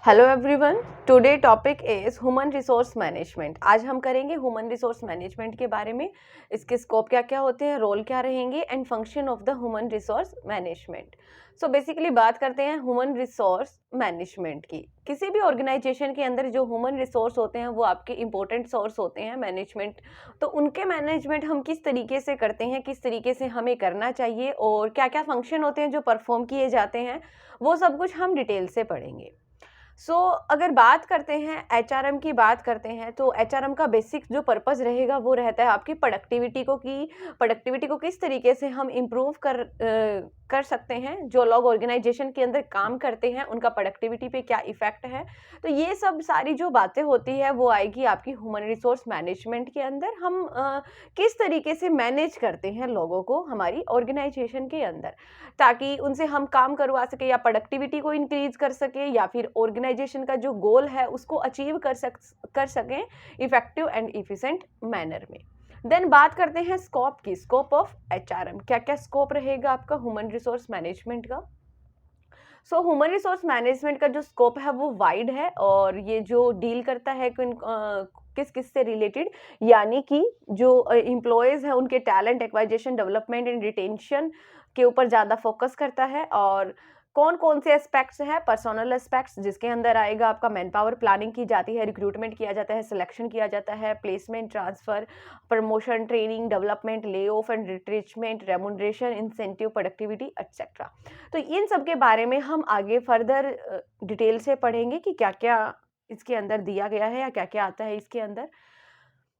Hello everyone, today topic is human resource management. आज हम करेंगे ह्यूमन रिसोर्स मैनेजमेंट के बारे में। इसके स्कोप क्या क्या होते हैं, रोल क्या रहेंगे and function of the human resource management. So basically बात करते हैं ह्यूमन रिसोर्स मैनेजमेंट की। किसी भी ऑर्गेनाइजेशन के अंदर जो ह्यूमन रिसोर्स होते हैं वो आपके इंपॉर्टेंट सोर्स होते हैं मैनेजमेंट। तो उनके मैनेजमेंट हम किस तरीके से करते हैं, किस तरीके से हमें करना चाहिए और क्या क्या फंक्शन होते हैं जो परफॉर्म किए जाते हैं, वो सब कुछ हम डिटेल से पढ़ेंगे। अगर बात करते हैं एचआरएम की बात करते हैं तो एचआरएम का बेसिक जो पर्पस रहेगा वो रहता है आपकी प्रोडक्टिविटी को किस तरीके से हम इम्प्रूव कर सकते हैं। जो लोग ऑर्गेनाइजेशन के अंदर काम करते हैं उनका प्रोडक्टिविटी पे क्या इफेक्ट है, तो ये सब सारी जो बातें होती है वो आएगी आपकी ह्यूमन रिसोर्स मैनेजमेंट के अंदर। हम किस तरीके से मैनेज करते हैं लोगों को हमारी ऑर्गेनाइजेशन के अंदर, ताकि उनसे हम काम करवा सके या प्रोडक्टिविटी को इंक्रीज कर सके या फिर ऑर्गेनाइजेशन का जो गोल है उसको अचीव कर सकें इफेक्टिव एंड इफिशिएंट मैनर में। देन बात करते हैं स्कोप की, स्कोप ऑफ एचआरएम। क्या क्या स्कोप रहेगा आपका ह्यूमन रिसोर्स मैनेजमेंट का। ह्यूमन रिसोर्स मैनेजमेंट का जो स्कोप है वो वाइड है और ये जो डील करता है किस किस से रिलेटेड, यानी कि जो एम्प्लॉयज़ हैं उनके talent acquisition, development and retention के ऊपर ज़्यादा फोकस करता है। और कौन कौन से एस्पेक्ट्स हैं, पर्सनल एस्पेक्ट्स जिसके अंदर आएगा आपका मैन पावर प्लानिंग की जाती है, रिक्रूटमेंट किया जाता है, सिलेक्शन किया जाता है, placement, transfer, promotion, training, development, lay off and retrenchment, remuneration, incentive, productivity etcetera. तो इन सब के बारे में हम आगे फर्दर डिटेल से पढ़ेंगे कि क्या क्या इसके अंदर दिया गया है या क्या क्या आता है इसके अंदर।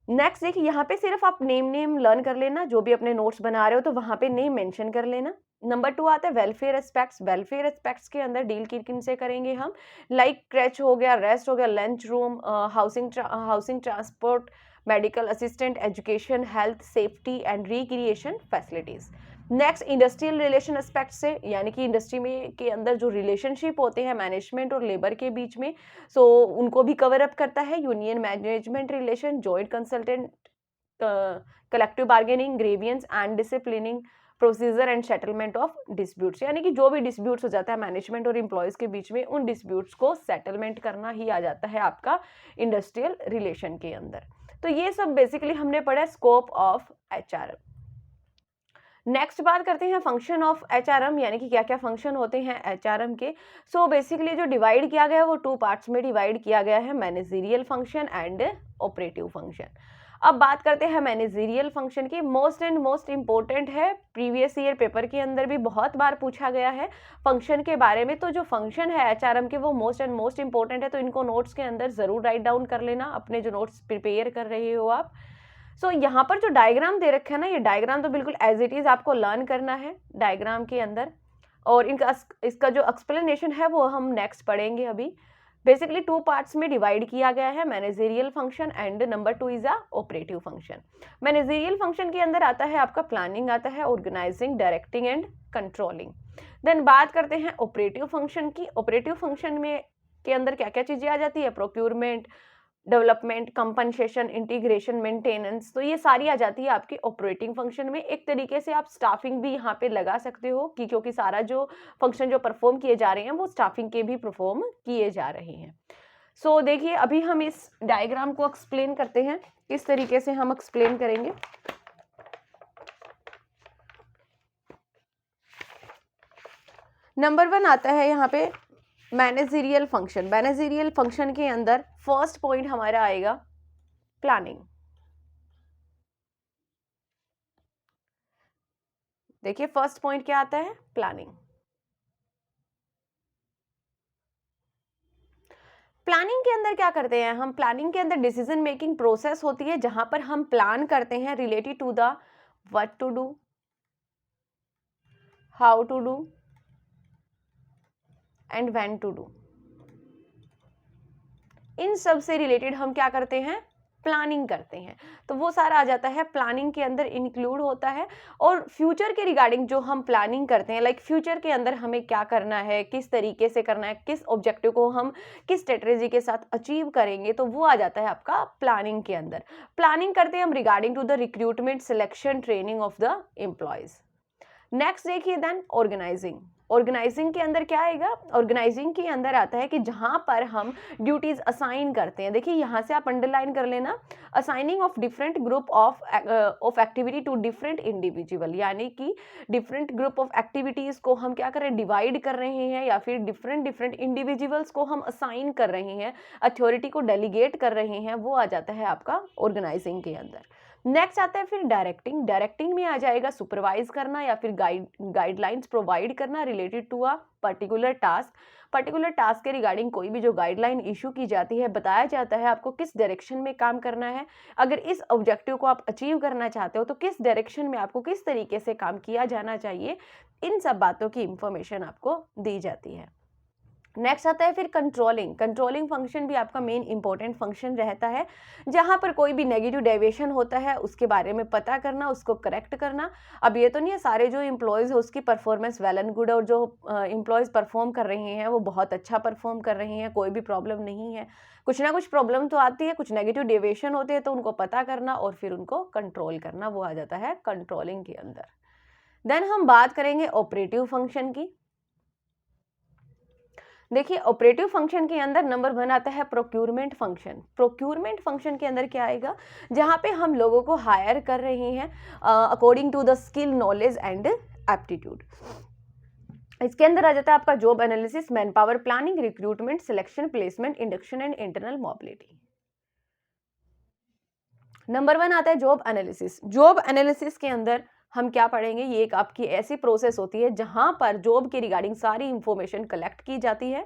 नेक्स्ट देखिए, यहाँ पे सिर्फ आप नेम लर्न कर लेना, जो भी अपने नोट्स बना रहे हो तो वहाँ पे नेम मेंशन कर लेना। नंबर 2 आता है वेलफेयर एस्पेक्ट्स। वेलफेयर एस्पेक्ट्स के अंदर डील किन से करेंगे हम, लाइक क्रैच हो गया, रेस्ट हो गया, lunch room, housing, transport, medical assistant, education, health, safety and recreation facilities. Next industrial relation aspect से, यानी कि इंडस्ट्री में के अंदर जो रिलेशनशिप होते हैं मैनेजमेंट और लेबर के बीच में, उनको भी कवर अप करता है। Union management relation, joint consultant, collective bargaining, grievance and disciplining procedure and settlement of disputes, यानी कि जो भी डिस्प्यूट्स हो जाता है मैनेजमेंट और एम्प्लॉयज के बीच में, उन डिस्प्यूट्स को सेटलमेंट करना ही आ जाता है आपका इंडस्ट्रियल रिलेशन के अंदर। तो ये सब बेसिकली हमने पढ़ा स्कोप ऑफ एचआरएम। नेक्स्ट बात करते हैं फंक्शन ऑफ एचआरएम, यानी कि क्या क्या फंक्शन होते हैं एचआरएम के। बेसिकली जो डिवाइड किया गया है वो 2 पार्ट्स में डिवाइड किया गया है, managerial function and operative function. अब बात करते हैं मैनेजरियल फंक्शन की। मोस्ट इंपॉर्टेंट है, प्रीवियस ईयर पेपर के अंदर भी बहुत बार पूछा गया है फंक्शन के बारे में। तो जो फंक्शन है एचआरएम के वो मोस्ट इंपॉर्टेंट है, तो इनको नोट्स के अंदर जरूर राइट डाउन कर लेना, अपने जो नोट्स प्रिपेयर कर रहे हो आप। यहाँ पर जो डायग्राम दे रखा है ना, ये डायग्राम तो बिल्कुल एज इट इज आपको लर्न करना है डायग्राम के अंदर, और इसका जो एक्सप्लेनेशन है वो हम नेक्स्ट पढ़ेंगे अभी। बेसिकली 2 पार्ट्स में डिवाइड किया गया है, managerial function and number 2 is a operative function. Managerial function के अंदर आता है आपका प्लानिंग, आता है organising, directing and controlling. Then बात करते हैं ऑपरेटिव फंक्शन की। ऑपरेटिव फंक्शन में के अंदर क्या क्या चीजें आ जाती है, procurement, development, compensation, integration, maintenance, तो ये सारी आ जाती है आपकी ऑपरेटिंग फंक्शन में। एक तरीके से आप स्टाफिंग भी यहाँ पे लगा सकते हो कि क्योंकि सारा जो फंक्शन जो परफॉर्म किए जा रहे हैं वो स्टाफिंग के भी परफॉर्म किए जा रहे हैं। देखिए, अभी हम इस डायग्राम को एक्सप्लेन करते हैं, किस तरीके से हम एक्सप्लेन करेंगे। नंबर 1 आता है यहाँ पे मैनेजरियल फंक्शन। मैनेजरियल फंक्शन के अंदर फर्स्ट पॉइंट हमारा आएगा प्लानिंग। देखिए फर्स्ट पॉइंट क्या आता है, प्लानिंग। प्लानिंग के अंदर क्या करते हैं हम, प्लानिंग के अंदर डिसीजन मेकिंग प्रोसेस होती है जहां पर हम प्लान करते हैं related to the what to do, how to do and when to do. इन सब से रिलेटेड हम क्या करते हैं, प्लानिंग करते हैं। तो वो सारा आ जाता है प्लानिंग के अंदर इंक्लूड होता है। और फ्यूचर के रिगार्डिंग जो हम प्लानिंग करते हैं, लाइक फ्यूचर के अंदर हमें क्या करना है, किस तरीके से करना है, किस ऑब्जेक्टिव को हम किस स्ट्रेटेजी के साथ अचीव करेंगे, तो वो आ जाता है आपका प्लानिंग के अंदर। प्लानिंग करते हैं हम regarding to the recruitment, selection, training of the employees. Next देखिए देन ऑर्गेनाइजिंग। ऑर्गेनाइजिंग के अंदर क्या आएगा? ऑर्गेनाइजिंग के अंदर आता है कि जहां पर हम ड्यूटीज असाइन करते हैं। देखिए यहां से आप अंडरलाइन कर लेना, assigning of different group of activity to different individual, यानी कि डिफरेंट ग्रुप ऑफ एक्टिविटीज को हम क्या कर रहे हैं, डिवाइड कर रहे हैं, या फिर डिफरेंट डिफरेंट इंडिविजुअल्स को हम असाइन कर रहे हैं, अथॉरिटी को डेलीगेट कर रहे हैं, वो आ जाता है आपका ऑर्गेनाइजिंग के अंदर। नेक्स्ट आता है फिर डायरेक्टिंग। डायरेक्टिंग में आ जाएगा सुपरवाइज करना या फिर गाइडलाइंस प्रोवाइड करना related to a particular task. Particular task के रिगार्डिंग कोई भी जो गाइडलाइन इशू की जाती है, बताया जाता है आपको किस डायरेक्शन में काम करना है, अगर इस ऑब्जेक्टिव को आप अचीव करना चाहते हो तो किस डायरेक्शन में आपको किस तरीके से काम किया जाना चाहिए, इन सब बातों की इंफॉर्मेशन आपको दी जाती है। नेक्स्ट आता है फिर कंट्रोलिंग। कंट्रोलिंग फंक्शन भी आपका मेन इंपॉर्टेंट फंक्शन रहता है, जहां पर कोई भी नेगेटिव डेविएशन होता है उसके बारे में पता करना, उसको करेक्ट करना। अब ये तो नहीं है सारे जो इम्प्लॉयज़ है उसकी परफॉर्मेंस वेल एंड गुड, और जो इम्प्लॉयज़ परफॉर्म कर रहे हैं वो बहुत अच्छा परफॉर्म कर रहे हैं, कोई भी प्रॉब्लम नहीं है। कुछ ना कुछ प्रॉब्लम तो आती है, कुछ नेगेटिव डेविएशन होते हैं, तो उनको पता करना और फिर उनको कंट्रोल करना, वो आ जाता है कंट्रोलिंग के अंदर। देन हम बात करेंगे ऑपरेटिव फंक्शन की। देखिए ऑपरेटिव फंक्शन के अंदर नंबर 1 आता है प्रोक्यूरमेंट फंक्शन। प्रोक्यूरमेंट फंक्शन के अंदर क्या आएगा, जहां पे हम लोगों को हायर कर रहे हैं according to the skill, knowledge and aptitude. इसके अंदर आ जाता है आपका job analysis, man power planning, recruitment, selection, placement, induction and internal mobility. Number 1 आता है जॉब एनालिसिस। जॉब एनालिसिस के अंदर हम क्या पढ़ेंगे, ये एक आपकी ऐसी प्रोसेस होती है जहां पर जॉब के रिगार्डिंग सारी इंफॉर्मेशन कलेक्ट की जाती है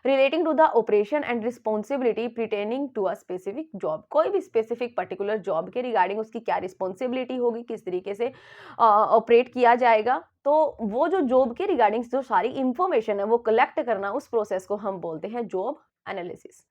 relating to the operation and responsibility pertaining to a specific job. कोई भी स्पेसिफिक पर्टिकुलर जॉब के रिगार्डिंग उसकी क्या रिस्पॉन्सिबिलिटी होगी, किस तरीके से ऑपरेट किया जाएगा, तो वो जो जॉब के रिगार्डिंग जो सारी इंफॉर्मेशन है वो कलेक्ट करना, उस प्रोसेस को हम बोलते हैं जॉब एनालिसिस।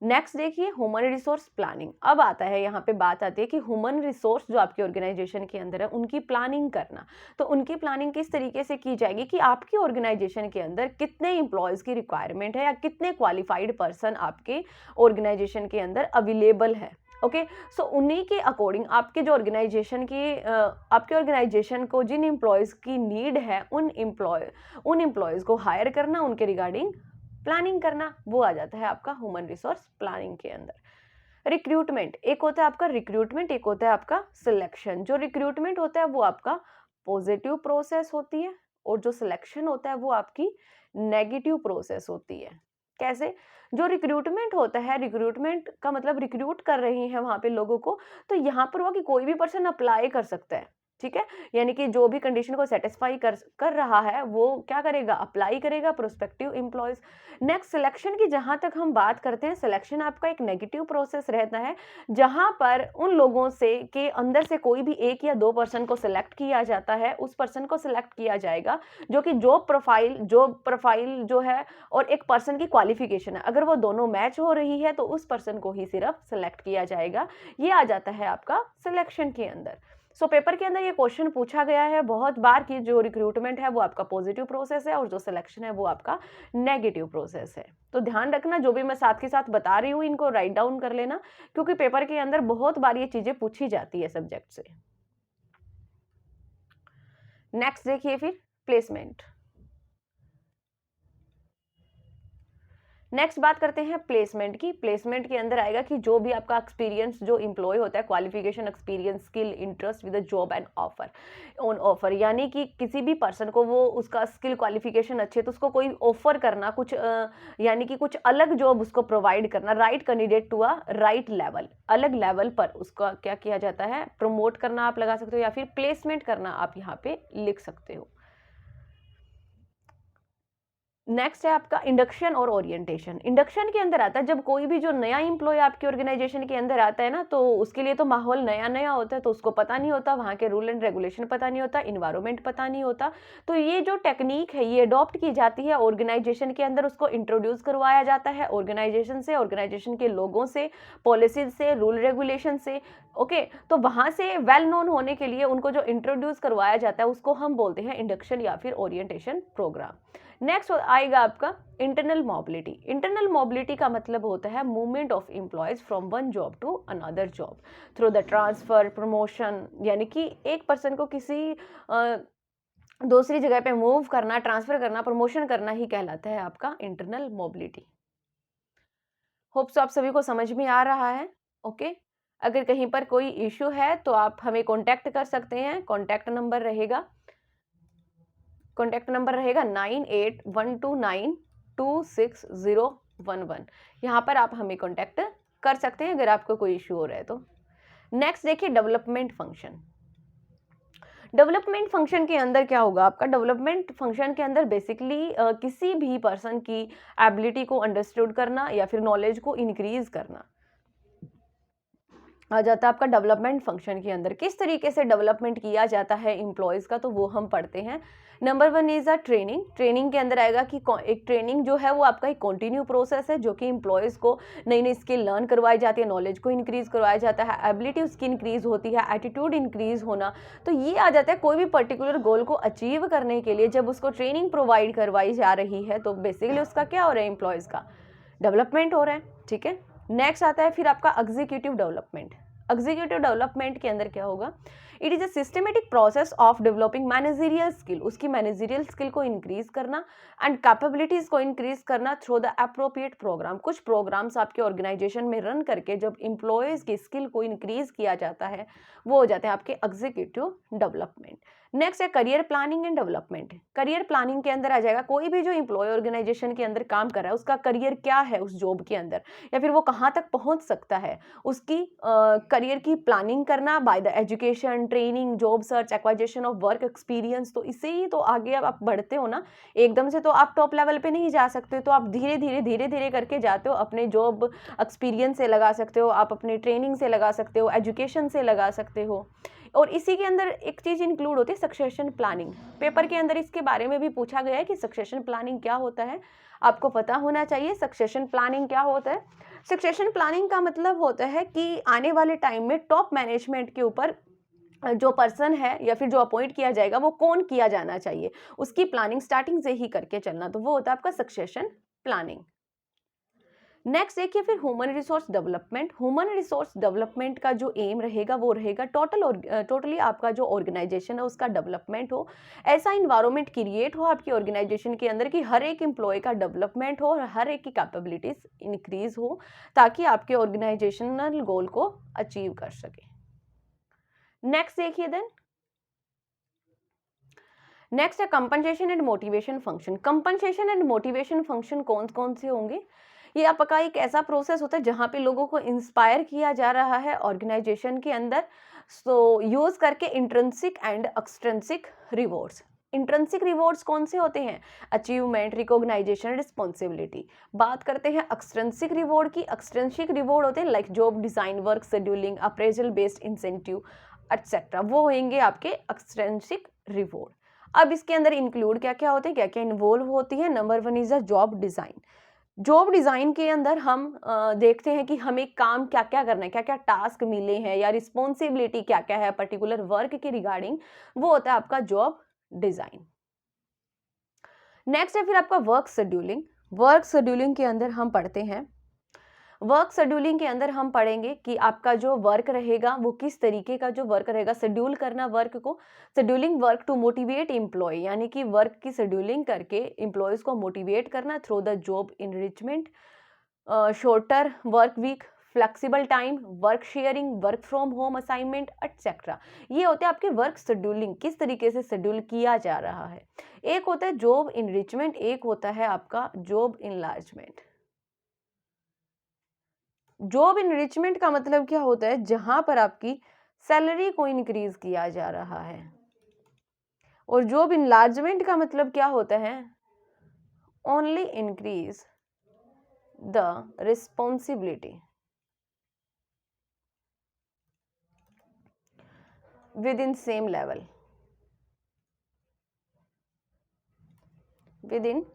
नेक्स्ट देखिए ह्यूमन रिसोर्स प्लानिंग। अब आता है यहाँ पे बात आती है कि ह्यूमन रिसोर्स जो आपकी ऑर्गेनाइजेशन के अंदर है उनकी प्लानिंग करना। तो उनकी प्लानिंग किस तरीके से की जाएगी कि आपकी ऑर्गेनाइजेशन के अंदर कितने इंप्लॉयज की रिक्वायरमेंट है या कितने क्वालिफाइड पर्सन आपके ऑर्गेनाइजेशन के अंदर अवेलेबल है। ओके, सो उन्हीं के अकॉर्डिंग आपके जो ऑर्गेनाइजेशन की आपके ऑर्गेनाइजेशन को जिन एम्प्लॉयज की नीड है उन एम्प्लॉयज को हायर करना, उनके रिगार्डिंग प्लानिंग करना, वो आ जाता है आपका ह्यूमन रिसोर्स प्लानिंग के अंदर। रिक्रूटमेंट, एक होता है आपका रिक्रूटमेंट, एक होता है आपका सिलेक्शन। जो रिक्रूटमेंट होता है वो आपका पॉजिटिव प्रोसेस होती है और जो सिलेक्शन होता है वो आपकी नेगेटिव प्रोसेस होती है। कैसे? जो रिक्रूटमेंट होता है, रिक्रूटमेंट का मतलब रिक्रूट कर रहे हैं वहां पे लोगों को, तो यहाँ पर हुआ कि कोई भी पर्सन अप्लाई कर सकता है, ठीक है, यानी कि जो भी कंडीशन को सेटिस्फाई कर रहा है वो क्या करेगा, अप्लाई करेगा, प्रोस्पेक्टिव एम्प्लॉयज। नेक्स्ट सिलेक्शन की जहां तक हम बात करते हैं, सिलेक्शन आपका एक नेगेटिव प्रोसेस रहता है जहां पर उन लोगों से के अंदर से कोई भी 1 या 2 पर्सन को सिलेक्ट किया जाता है, उस पर्सन को सिलेक्ट किया जाएगा जो कि जॉब प्रोफाइल जो है और एक पर्सन की क्वालिफिकेशन है, अगर वो दोनों मैच हो रही है तो उस पर्सन को ही सिर्फ सिलेक्ट किया जाएगा। ये आ जाता है आपका सिलेक्शन के अंदर। सो पेपर के अंदर ये क्वेश्चन पूछा गया है बहुत बार कि जो रिक्रूटमेंट है वो आपका पॉजिटिव प्रोसेस है और जो सिलेक्शन है वो आपका नेगेटिव प्रोसेस है। तो ध्यान रखना, जो भी मैं साथ के साथ बता रही हूँ इनको राइट डाउन कर लेना, क्योंकि पेपर के अंदर बहुत बार ये चीजें पूछी जाती है सब्जेक्ट से। नेक्स्ट देखिए फिर प्लेसमेंट। नेक्स्ट बात करते हैं प्लेसमेंट की। प्लेसमेंट के अंदर आएगा कि जो भी आपका एक्सपीरियंस जो एम्प्लॉय होता है, qualification, experience, skill, interest with the job and offer on offer, यानी कि किसी भी पर्सन को वो उसका स्किल क्वालिफिकेशन अच्छे तो उसको कोई ऑफर करना, कुछ यानी कि कुछ अलग जॉब उसको प्रोवाइड करना, right candidate to a right level, अलग लेवल पर उसका क्या किया जाता है, प्रमोट करना आप लगा सकते हो, या फिर प्लेसमेंट करना आप यहाँ पे लिख सकते हो। नेक्स्ट है आपका इंडक्शन और ओरिएंटेशन। इंडक्शन के अंदर आता है जब कोई भी जो नया एम्प्लॉय आपके ऑर्गेनाइजेशन के अंदर आता है ना, तो उसके लिए तो माहौल नया नया होता है, तो उसको पता नहीं होता, वहाँ के रूल एंड रेगुलेशन पता नहीं होता, इन्वायरमेंट पता नहीं होता। तो ये जो टेक्निक है ये अडॉप्ट की जाती है ऑर्गेनाइजेशन के अंदर, उसको इंट्रोड्यूस करवाया जाता है ऑर्गेनाइजेशन से, ऑर्गेनाइजेशन के लोगों से, पॉलिसीज से, रूल रेगुलेशन से। ओके, तो वहाँ से वेल नोन होने के लिए उनको जो इंट्रोड्यूस करवाया जाता है उसको हम बोलते हैं इंडक्शन या फिर ओरिएंटेशन प्रोग्राम। नेक्स्ट आएगा आपका इंटरनल मोबिलिटी। इंटरनल मोबिलिटी का मतलब होता है movement of employees from one job to another job through the transfer, promotion, यानी कि एक पर्सन को किसी दूसरी जगह पे मूव करना, ट्रांसफर करना, प्रमोशन करना ही कहलाता है आपका इंटरनल मोबिलिटी। होप सो आप सभी को समझ में आ रहा है। ओके, अगर कहीं पर कोई इश्यू है तो आप हमें कॉन्टैक्ट कर सकते हैं। कॉन्टैक्ट नंबर रहेगा 9812926011। यहाँ पर आप हमें कॉन्टैक्ट कर सकते हैं अगर आपको कोई इश्यू हो रहा है तो। नेक्स्ट देखिए डेवलपमेंट फंक्शन। डेवलपमेंट फंक्शन के अंदर क्या होगा आपका, डेवलपमेंट फंक्शन के अंदर बेसिकली किसी भी पर्सन की एबिलिटी को अंडरस्टूड करना या फिर नॉलेज को इंक्रीज करना आ जाता है आपका डेवलपमेंट फंक्शन के अंदर। किस तरीके से डेवलपमेंट किया जाता है एम्प्लॉयज़ का, तो वो हम पढ़ते हैं। Number 1 is a training. Training के अंदर आएगा कि एक ट्रेनिंग जो है वो आपका एक कंटिन्यू प्रोसेस है, जो कि एम्प्लॉयज़ को नई नई स्किल लर्न करवाई जाती है, नॉलेज को इंक्रीज करवाया जाता है, एबिलिटी उसकी इंक्रीज होती है, एटीट्यूड इंक्रीज होना। तो ये आ जाता है कोई भी पर्टिकुलर गोल को अचीव करने के लिए जब उसको ट्रेनिंग प्रोवाइड करवाई जा रही है, तो बेसिकली उसका क्या हो रहा है, एम्प्लॉयज़ का डेवलपमेंट हो रहा है। ठीक है, नेक्स्ट आता है फिर आपका एग्जीक्यूटिव डेवलपमेंट। एग्जीक्यूटिव डेवलपमेंट के अंदर क्या होगा, it is a systematic process of developing managerial skill, उसकी मैनेजरियल स्किल को इंक्रीज करना एंड कैपेबिलिटीज को इंक्रीज करना थ्रू द अप्रोप्रिएट प्रोग्राम। कुछ प्रोग्राम्स आपके ऑर्गेनाइजेशन में रन करके जब इंप्लॉयज की स्किल को इंक्रीज किया जाता है, वो हो जाते हैं आपके एग्जीक्यूटिव डेवलपमेंट। नेक्स्ट है career planning and development. Career planning के अंदर आ जाएगा कोई भी जो एम्प्लॉय ऑर्गेनाइजेशन के अंदर काम कर रहा है उसका करियर क्या है उस जॉब के अंदर, या फिर वो कहाँ तक पहुंच सकता है, उसकी करियर की प्लानिंग करना by the education, training, job search, acquisition of work experience. तो इससे ही तो आगे अब आप बढ़ते हो ना, एकदम से तो आप टॉप लेवल पे नहीं जा सकते, तो आप धीरे धीरे करके जाते हो। अपने जॉब एक्सपीरियंस से लगा सकते हो, आप अपनी ट्रेनिंग से लगा सकते हो, एजुकेशन से लगा सकते हो। और इसी के अंदर एक चीज इंक्लूड होती है सक्सेशन प्लानिंग। पेपर के अंदर इसके बारे में भी पूछा गया है कि सक्सेशन प्लानिंग क्या होता है, आपको पता होना चाहिए सक्सेशन प्लानिंग क्या होता है। सक्सेशन प्लानिंग का मतलब होता है कि आने वाले टाइम में टॉप मैनेजमेंट के ऊपर जो पर्सन है या फिर जो अपॉइंट किया जाएगा वो कौन किया जाना चाहिए, उसकी प्लानिंग स्टार्टिंग से ही करके चलना, तो वो होता है आपका सक्सेशन प्लानिंग। नेक्स्ट देखिए फिर human resource development. Human resource development का जो एम रहेगा वो रहेगा टोटली आपका जो ऑर्गेनाइजेशन है उसका डेवलपमेंट हो, ऐसा इन्वायरमेंट क्रिएट हो आपकी ऑर्गेनाइजेशन के अंदर कि हर एक एम्प्लॉय का डेवलपमेंट हो और हर एक की कैपेबिलिटीज इंक्रीज हो, ताकि आपके ऑर्गेनाइजेशनल गोल को अचीव कर सके। नेक्स्ट देखिए देन, नेक्स्ट है compensation and motivation function. Compensation and motivation function कौन कौन से होंगे, ये आपका एक ऐसा प्रोसेस होता है जहां पे लोगों को इंस्पायर किया जा रहा है ऑर्गेनाइजेशन के अंदर, सो यूज करके intrinsic and extrinsic rewards. Intrinsic rewards कौन से होते हैं, अचीवमेंट, रिकॉग्नाइजेशन, रिस्पॉन्सिबिलिटी। बात करते हैं एक्सट्रिंसिक रिवॉर्ड की। एक्सट्रिंसिक रिवॉर्ड होते हैं like job design, work scheduling, appraisal based incentive etcetera, वो होंगे आपके एक्सट्रिंसिक रिवॉर्ड। अब इसके अंदर इंक्लूड क्या क्या होते हैं, क्या क्या इन्वॉल्व होती है। Number 1 is a job design. Job design के अंदर हम देखते हैं कि हमें काम क्या क्या करना है, क्या क्या टास्क मिले हैं या रिस्पॉन्सिबिलिटी क्या क्या है पर्टिकुलर वर्क के रिगार्डिंग, वो होता है आपका जॉब डिजाइन। नेक्स्ट है फिर आपका वर्क शेड्यूलिंग। वर्क शेड्यूलिंग के अंदर हम पढ़ते हैं, वर्क शेड्यूलिंग के अंदर हम पढ़ेंगे कि आपका जो वर्क रहेगा वो किस तरीके का जो वर्क रहेगा, शेड्यूल करना वर्क को। Scheduling work to motivate employee, यानी कि वर्क की शेड्यूलिंग करके एम्प्लॉयज को मोटिवेट करना through the job enrichment, shorter work week, flexible time, work sharing, work from home assignment etcetera. ये होते हैं आपके वर्क शेड्यूलिंग, किस तरीके से शेड्यूल किया जा रहा है। एक होता है जॉब इनरिचमेंट, एक होता है आपका जॉब इनलार्जमेंट। जॉब इनरिचमेंट का मतलब क्या होता है, जहां पर आपकी सैलरी को इंक्रीज किया जा रहा है। और जॉब इनलार्जमेंट का मतलब क्या होता है, only increase the responsibility with in same level, with in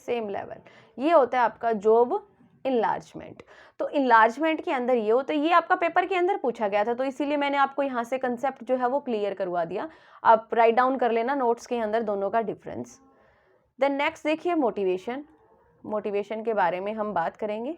same level, ये होता है आपका जॉब इनलार्जमेंट। तो इनलार्जमेंट के अंदर ये होता है, ये आपका पेपर के अंदर पूछा गया था, तो इसीलिए मैंने आपको यहाँ से कंसेप्ट जो है वो क्लियर करवा दिया। आप राइट डाउन कर लेना नोट्स के अंदर दोनों का डिफरेंस। देन नेक्स्ट देखिए मोटिवेशन। मोटिवेशन के बारे में हम बात करेंगे।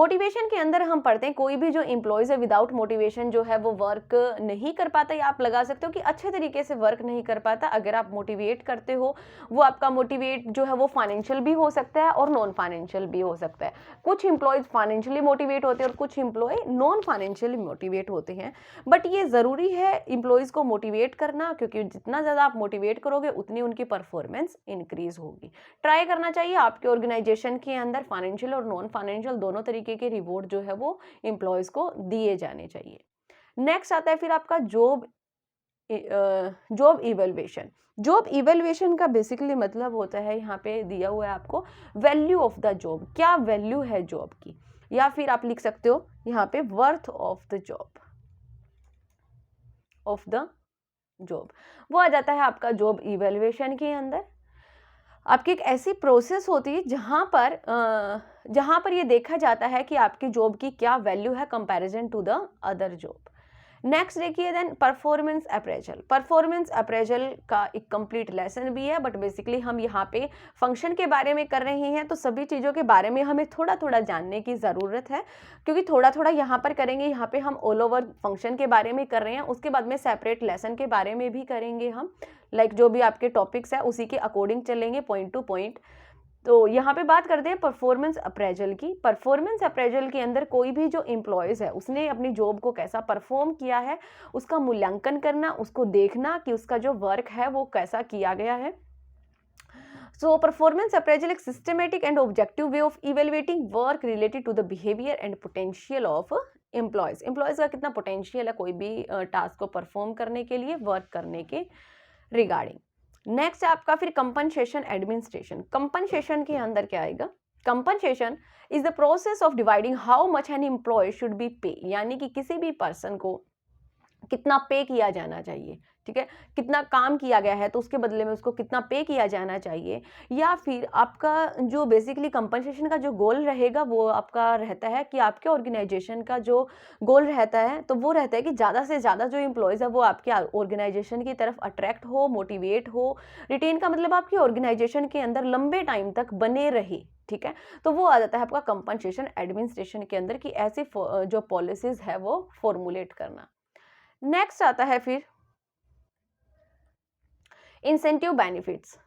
मोटिवेशन के अंदर हम पढ़ते हैं कोई भी जो एम्प्लॉयज़ है विदाउट मोटिवेशन जो है वो वर्क नहीं कर पाता, या आप लगा सकते हो कि अच्छे तरीके से वर्क नहीं कर पाता। अगर आप मोटिवेट करते हो, वो आपका मोटिवेट जो है वो फाइनेंशियल भी हो सकता है और नॉन फाइनेंशियल भी हो सकता है। कुछ एम्प्लॉयज़ फाइनेंशियली मोटिवेट होते हैं और कुछ एम्प्लॉय नॉन फाइनेंशियली मोटिवेट होते हैं। बट ये ज़रूरी है एम्प्लॉयज़ को मोटिवेट करना, क्योंकि जितना ज़्यादा आप मोटिवेट करोगे उतनी उनकी परफॉर्मेंस इंक्रीज होगी। ट्राई करना चाहिए आपके ऑर्गेनाइजेशन के अंदर फाइनेंशियल और नॉन फाइनेंशियल दोनों तरीके के रिवॉर्ड जो है वो एम्प्लॉयज को दिए जाने चाहिए। नेक्स्ट आता है फिर आपका जॉब इवेल्युएशन। जॉब इवेल्युएशन का बेसिकली मतलब होता है, यहाँ पे दिया हुआ है आपको, वैल्यू ऑफ द जॉब। क्या वैल्यू है जॉब की, या फिर आप लिख सकते हो यहाँ पे वर्थ ऑफ द जॉब वो आ जाता है आपका जॉब इवेल्युएशन के अंदर। आपकी एक ऐसी प्रोसेस होती है जहाँ पर ये देखा जाता है कि आपकी जॉब की क्या वैल्यू है comparison to the other job. Next देखिए then performance appraisal. Performance appraisal का एक कंप्लीट लेसन भी है, बट बेसिकली हम यहाँ पे फंक्शन के बारे में कर रहे हैं, तो सभी चीज़ों के बारे में हमें थोड़ा थोड़ा जानने की ज़रूरत है, क्योंकि थोड़ा थोड़ा यहाँ पर करेंगे। यहाँ पे हम ऑल ओवर फंक्शन के बारे में कर रहे हैं, उसके बाद में सेपरेट लेसन के बारे में भी करेंगे हम। जो भी आपके टॉपिक्स है उसी के अकॉर्डिंग चलेंगे पॉइंट टू पॉइंट। तो यहाँ पे बात करते हैं परफॉर्मेंस अप्रेजल की। परफॉर्मेंस अप्रेजल के अंदर कोई भी जो एम्प्लॉयज़ है उसने अपनी जॉब को कैसा परफॉर्म किया है उसका मूल्यांकन करना, उसको देखना कि उसका जो वर्क है वो कैसा किया गया है। सो परफॉर्मेंस अप्रेजल एक systematic and objective way of evaluating work related to the behaviour and potential of employees का कितना पोटेंशियल है कोई भी टास्क को परफॉर्म करने के लिए, वर्क करने के रिगार्डिंग। नेक्स्ट आपका फिर कंपनसेशन एडमिनिस्ट्रेशन। कंपनसेशन के अंदर क्या आएगा, compensation is the process of dividing how much an employee should be pay, यानी कि किसी भी पर्सन को कितना पे किया जाना चाहिए, ठीक है, कितना काम किया गया है तो उसके बदले में उसको कितना पे किया जाना चाहिए। या फिर आपका जो बेसिकली कंपनसेशन का जो गोल रहेगा वो आपका रहता है कि आपके ऑर्गेनाइजेशन का जो गोल रहता है तो वो रहता है कि ज़्यादा से ज़्यादा जो एम्प्लॉयज़ है वो आपके ऑर्गेनाइजेशन की तरफ अट्रैक्ट हो, मोटिवेट हो। रिटेन का मतलब आपकी ऑर्गेनाइजेशन के अंदर लंबे टाइम तक बने रहे, ठीक है। तो वो आ जाता है आपका कंपनसेशन एडमिनिस्ट्रेशन के अंदर कि ऐसी जो पॉलिसीज है वो फॉर्मुलेट करना। नेक्स्ट आता है फिर इंसेंटिव बेनिफिट्स।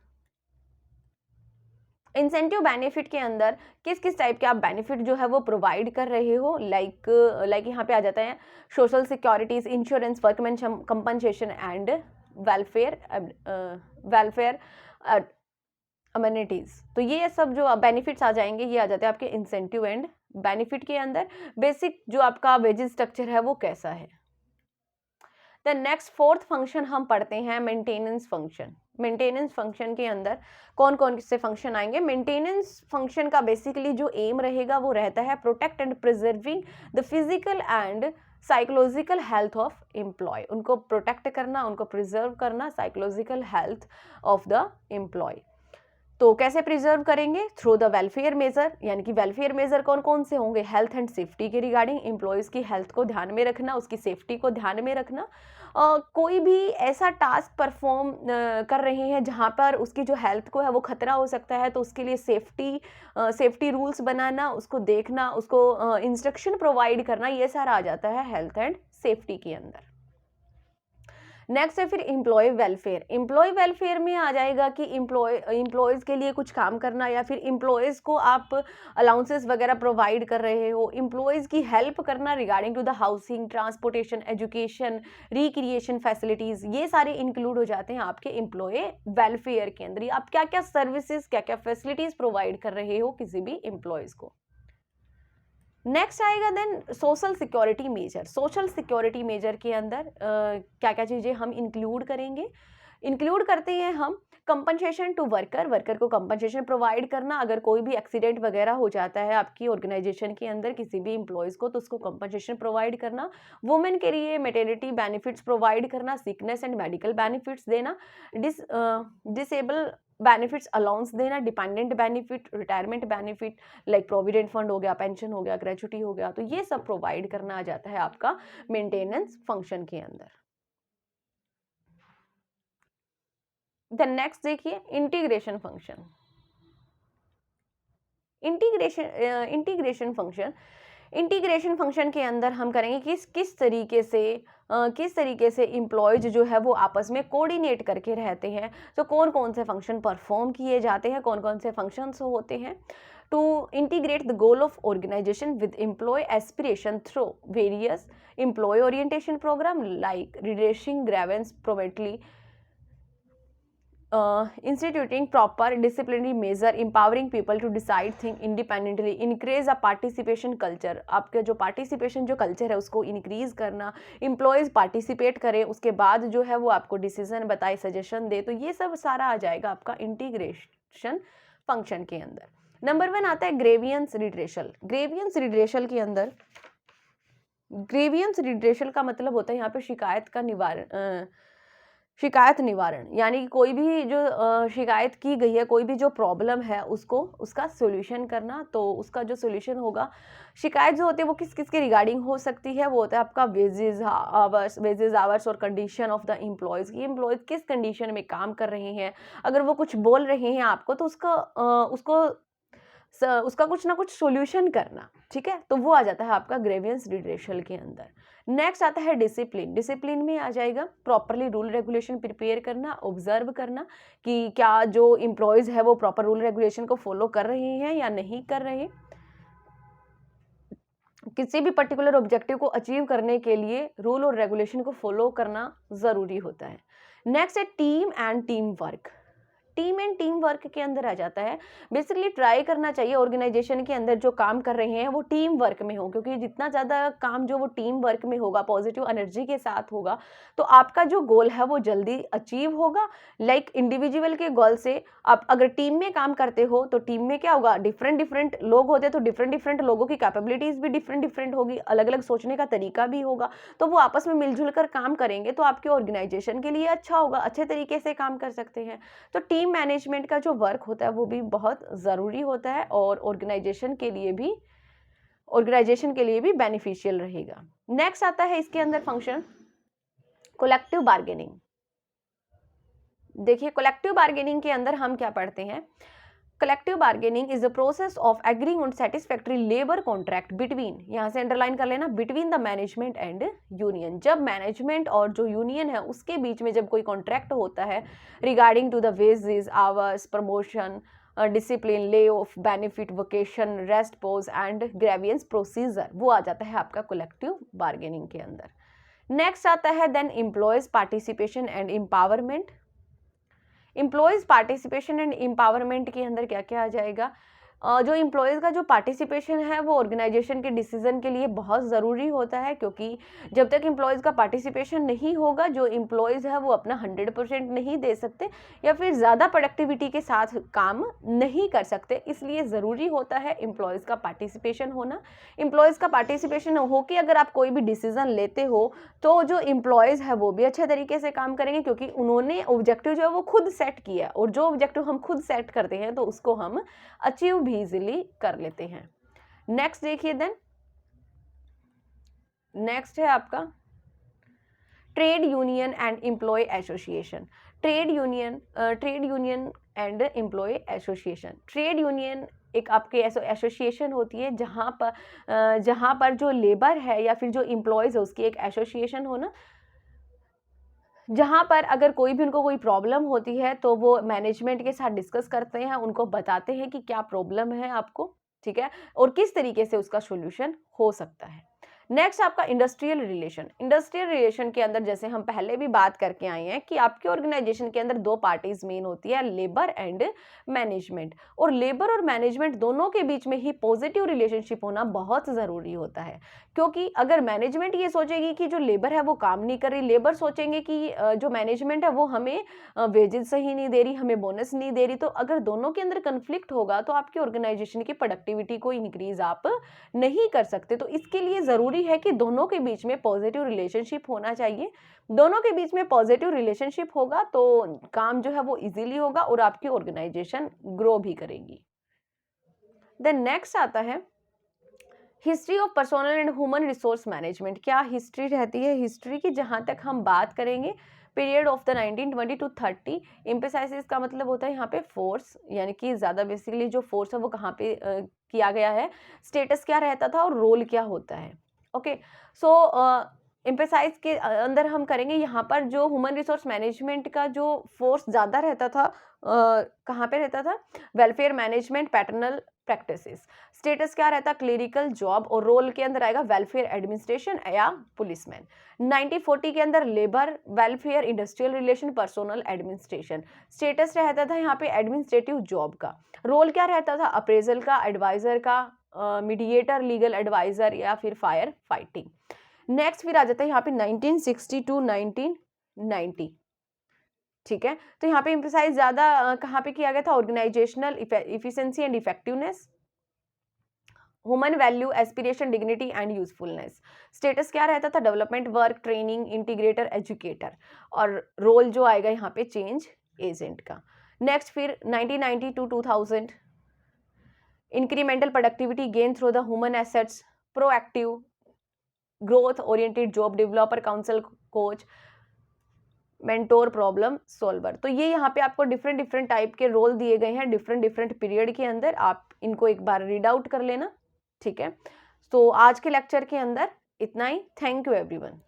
इंसेंटिव बेनिफिट के अंदर किस किस टाइप के आप बेनिफिट जो है वो प्रोवाइड कर रहे हो, लाइक यहाँ पे आ जाता है social securities, insurance, workman compensation and welfare amenities. तो ये सब जो बेनिफिट्स आ जाएंगे ये आ जाते हैं आपके इंसेंटिव एंड बेनिफिट के अंदर। बेसिक जो आपका वेजेस स्ट्रक्चर है वो कैसा है। द नेक्स्ट फोर्थ फंक्शन हम पढ़ते हैं मेंटेनेंस फंक्शन। मेंटेनेंस फंक्शन के अंदर कौन कौन से फंक्शन आएंगे। मेंटेनेंस फंक्शन का बेसिकली जो एम रहेगा वो रहता है protect and preserving the physical and psychological health of employee. उनको प्रोटेक्ट करना, उनको प्रिजर्व करना psychological health of the employee. तो कैसे प्रिजर्व करेंगे, थ्रू द वेलफेयर मेजर, यानी कि वेलफेयर मेजर कौन कौन से होंगे, हेल्थ एंड सेफ्टी के रिगार्डिंग, एम्प्लॉयज़ की हेल्थ को ध्यान में रखना, उसकी सेफ्टी को ध्यान में रखना। कोई भी ऐसा टास्क परफॉर्म कर रहे हैं जहाँ पर उसकी जो हेल्थ को है वो खतरा हो सकता है, तो उसके लिए सेफ्टी रूल्स बनाना, उसको देखना, उसको इंस्ट्रक्शन प्रोवाइड करना, ये सारा आ जाता है हेल्थ एंड सेफ्टी के अंदर। नेक्स्ट है फिर एम्प्लॉय वेलफेयर। एम्प्लॉय वेलफेयर में आ जाएगा कि एम्प्लॉयज़ के लिए कुछ काम करना, या फिर एम्प्लॉयज़ को आप अलाउंसेस वगैरह प्रोवाइड कर रहे हो, एम्प्लॉयज़ की हेल्प करना regarding to the housing, transportation, education, recreation facilities, ये सारे इंक्लूड हो जाते हैं आपके एम्प्लॉय वेलफेयर के अंदर। आप क्या क्या सर्विसेज, क्या क्या फैसिलिटीज़ प्रोवाइड कर रहे हो किसी भी एम्प्लॉयज़ को। नेक्स्ट आएगा then social security measure. Social security measure के अंदर क्या क्या चीज़ें हम इंक्लूड करेंगे, इंक्लूड करते हैं हम कंपनसेशन टू वर्कर को कंपनसेशन प्रोवाइड करना। अगर कोई भी एक्सीडेंट वगैरह हो जाता है आपकी ऑर्गेनाइजेशन के अंदर किसी भी एम्प्लॉयज़ को, तो उसको कंपनसेशन प्रोवाइड करना। वुमेन के लिए मैटरनिटी बेनिफिट्स प्रोवाइड करना, सिकनेस एंड मेडिकल बेनिफिट्स देना, डिसेबल बेनिफिट्स अलाउंस देना, dependent benefit, retirement benefit like provident fund हो गया, पेंशन हो गया, ग्रेचुटी हो गया, तो ये सब प्रोवाइड करना आ जाता है आपका मेंटेनेंस फंक्शन के अंदर। देन नेक्स्ट देखिए इंटीग्रेशन फंक्शन। इंटीग्रेशन फंक्शन के अंदर हम करेंगे कि किस तरीके से इम्प्लॉयज जो है वो आपस में कोऑर्डिनेट करके रहते हैं, तो कौन कौन से फंक्शन परफॉर्म किए जाते हैं, कौन कौन से फंक्शंस होते हैं। To integrate the goal of organisation with employ aspiration through various employ orientation programme like redressing grievance, promptly instituting proper disciplinary measure, empowering people to decide things independently, increase a participation culture। आपके जो participation जो culture है उसको increase करना, employees participate करें, उसके बाद जो है वो आपको डिसीजन बताए, सजेशन दे, तो ये सब सारा आ जाएगा आपका इंटीग्रेशन फंक्शन के अंदर। नंबर 1 आता है ग्रेवियंस रिड्रेशल। ग्रेवियंस रिड्रेशल के अंदर, ग्रेवियंस रिड्रेशल का मतलब होता है यहाँ पे शिकायत निवारण, यानी कि कोई भी जो शिकायत की गई है, कोई भी जो प्रॉब्लम है उसको उसका सॉल्यूशन करना। तो उसका जो सॉल्यूशन होगा, शिकायत जो होती है वो किस किस के रिगार्डिंग हो सकती है, वो होता है आपका वेजेस आवर्स और कंडीशन ऑफ द एम्प्लॉयज़, कि एम्प्लॉयज़ किस कंडीशन में काम कर रहे हैं। अगर वो कुछ बोल रहे हैं आपको तो उसका कुछ ना कुछ सॉल्यूशन करना, ठीक है, तो वो आ जाता है आपका ग्रेवियंस रिड्रेशल के अंदर। नेक्स्ट आता है डिसिप्लिन। डिसिप्लिन में आ जाएगा प्रॉपरली रूल रेगुलेशन प्रिपेयर करना, ऑब्जर्व करना कि क्या जो एम्प्लॉयज़ है वो प्रॉपर रूल रेगुलेशन को फॉलो कर रहे हैं या नहीं कर रहे। किसी भी पर्टिकुलर ऑब्जेक्टिव को अचीव करने के लिए रूल और रेगुलेशन को फॉलो करना ज़रूरी होता है। नेक्स्ट है team and team work. Team and team work के अंदर आ जाता है, बेसिकली ट्राई करना चाहिए ऑर्गेनाइजेशन के अंदर जो काम कर रहे हैं वो टीम वर्क में हो, क्योंकि जितना ज़्यादा काम जो वो टीम वर्क में होगा, पॉजिटिव एनर्जी के साथ होगा, तो आपका जो गोल है वो जल्दी अचीव होगा। लाइक इंडिविजुअल के गोल से आप अगर टीम में काम करते हो तो टीम में क्या होगा, डिफरेंट लोग होते हैं, तो डिफरेंट लोगों की कैपेबिलिटीज़ भी डिफरेंट होगी, अलग अलग सोचने का तरीका भी होगा, तो वो आपस में मिलजुल कर काम करेंगे तो आपके ऑर्गेनाइजेशन के लिए अच्छा होगा, अच्छे तरीके से काम कर सकते हैं। तो टीम मैनेजमेंट का जो वर्क होता है वो भी बहुत ज़रूरी होता है और ऑर्गेनाइजेशन के लिए भी बेनिफिशियल रहेगा। नेक्स्ट आता है इसके अंदर फंक्शन कलेक्टिव बार्गेनिंग। देखिए कलेक्टिव बार्गेनिंग के अंदर हम क्या पढ़ते हैं, collective bargaining is the process of agreeing on satisfactory labour contract between, यहाँ से अंडरलाइन कर लेना, between the management and union. जब मैनेजमेंट और जो यूनियन है उसके बीच में जब कोई कॉन्ट्रैक्ट होता है regarding to the wages, hours, promotion, discipline, lay off, benefit, vocation, rest pause and grievance procedure, वो आ जाता है आपका कलेक्टिव बार्गेनिंग के अंदर। नेक्स्ट आता है then employees participation and empowerment. Employees participation and empowerment के अंदर क्या क्या आ जाएगा, जो एम्प्लॉयज़ का जो पार्टिसिपेशन है वो ऑर्गेनाइजेशन के डिसीजन के लिए बहुत ज़रूरी होता है, क्योंकि जब तक एम्प्लॉयज़ का पार्टिसिपेशन नहीं होगा, जो एम्प्लॉयज़ है वो अपना 100% नहीं दे सकते या फिर ज़्यादा प्रोडक्टिविटी के साथ काम नहीं कर सकते, इसलिए ज़रूरी होता है एम्प्लॉयज़ का पार्टिसिपेशन होना। एम्प्लॉयज़ का पार्टिसिपेशन हो कि अगर आप कोई भी डिसीज़न लेते हो तो जो एम्प्लॉयज़ है वो भी अच्छे तरीके से काम करेंगे, क्योंकि उन्होंने ऑब्जेक्टिव जो है वो खुद सेट किया, और जो ऑब्जेक्टिव हम खुद सेट करते हैं तो उसको हम अचीव भी इजीली कर लेते हैं। नेक्स्ट देखिए देन, नेक्स्ट है आपका trade union and employee association. Trade union and employee association, trade union एक आपके एसोसिएशन होती है जहाँ पर जो लेबर है या फिर जो एम्प्लॉयज़ है उसकी एक एसोसिएशन हो ना, जहाँ पर अगर कोई भी उनको कोई प्रॉब्लम होती है तो वो मैनेजमेंट के साथ डिस्कस करते हैं, उनको बताते हैं कि क्या प्रॉब्लम है आपको, ठीक है, और किस तरीके से उसका सॉल्यूशन हो सकता है। नेक्स्ट आपका इंडस्ट्रियल रिलेशन। इंडस्ट्रियल रिलेशन के अंदर जैसे हम पहले भी बात करके आए हैं कि आपके ऑर्गेनाइजेशन के अंदर दो पार्टीज मेन होती है, लेबर एंड मैनेजमेंट, और लेबर और मैनेजमेंट दोनों के बीच में ही पॉजिटिव रिलेशनशिप होना बहुत ज़रूरी होता है, क्योंकि अगर मैनेजमेंट ये सोचेगी कि जो लेबर है वो काम नहीं कर रही, लेबर सोचेंगे कि जो मैनेजमेंट है वो हमें वेजेस सही नहीं दे रही, हमें बोनस नहीं दे रही, तो अगर दोनों के अंदर कन्फ्लिक्ट होगा तो आपकी ऑर्गेनाइजेशन की प्रोडक्टिविटी को इंक्रीज आप नहीं कर सकते। तो इसके लिए ज़रूरी है कि दोनों के बीच में पॉजिटिव रिलेशनशिप होना चाहिए। दोनों के बीच में पॉजिटिव रिलेशनशिप होगा तो काम जो है वो इजीली होगा और आपकी ऑर्गेनाइजेशन ग्रो भी करेगी। देन नेक्स्ट आता है history of personal and human resource management. क्या हिस्ट्री रहती है हिस्ट्री की, जहां तक हम बात करेंगे पीरियड ऑफ द 1920 टू 30, एम्फेसाइसिस का मतलब होता है यहाँ पे फोर्स, यानी कि ज़्यादा बेसिकली जो फोर्स है वो कहाँ पे किया गया है, स्टेटस क्या रहता था और रोल क्या होता है। ओके, सो एम्फेसाइज के अंदर हम करेंगे यहाँ पर जो ह्यूमन रिसोर्स मैनेजमेंट का जो फोर्स ज़्यादा रहता था, कहाँ पे रहता था, welfare management, paternal practices. Status क्या रहता, क्लरिकल जॉब, और रोल के अंदर आएगा वेलफेयर एडमिनिस्ट्रेशन या पुलिसमैन। 1940 के अंदर labour, welfare, industrial relation, personal administration. Status रहता था यहाँ पे एडमिनिस्ट्रेटिव जॉब का। रोल क्या रहता था, अप्रेजल का, एडवाइजर का, मीडिएटर, लीगल एडवाइजर या फिर फायर फाइटिंग। नेक्स्ट फिर आ जाता है यहाँ पे 1960 टू 1990। ठीक है, तो यहाँ पे एम्फसाइज ज्यादा कहाँ पे किया गया था, organisational efficiency and effectiveness, human value, aspiration, dignity and usefulness. Status क्या रहता था, development work, training, integrator, educator, और रोल जो आएगा यहाँ पे चेंज एजेंट का। नेक्स्ट फिर 1990 to 2000, incremental productivity gain through the human assets, proactive, growth oriented job, developer, council, coach, mentor, problem solver. तो ये यहाँ पे आपको डिफरेंट डिफरेंट टाइप के रोल दिए गए हैं डिफरेंट डिफरेंट पीरियड के अंदर, आप इनको एक बार रीड आउट कर लेना। ठीक है, तो आज के लेक्चर के अंदर इतना ही। Thank you everyone.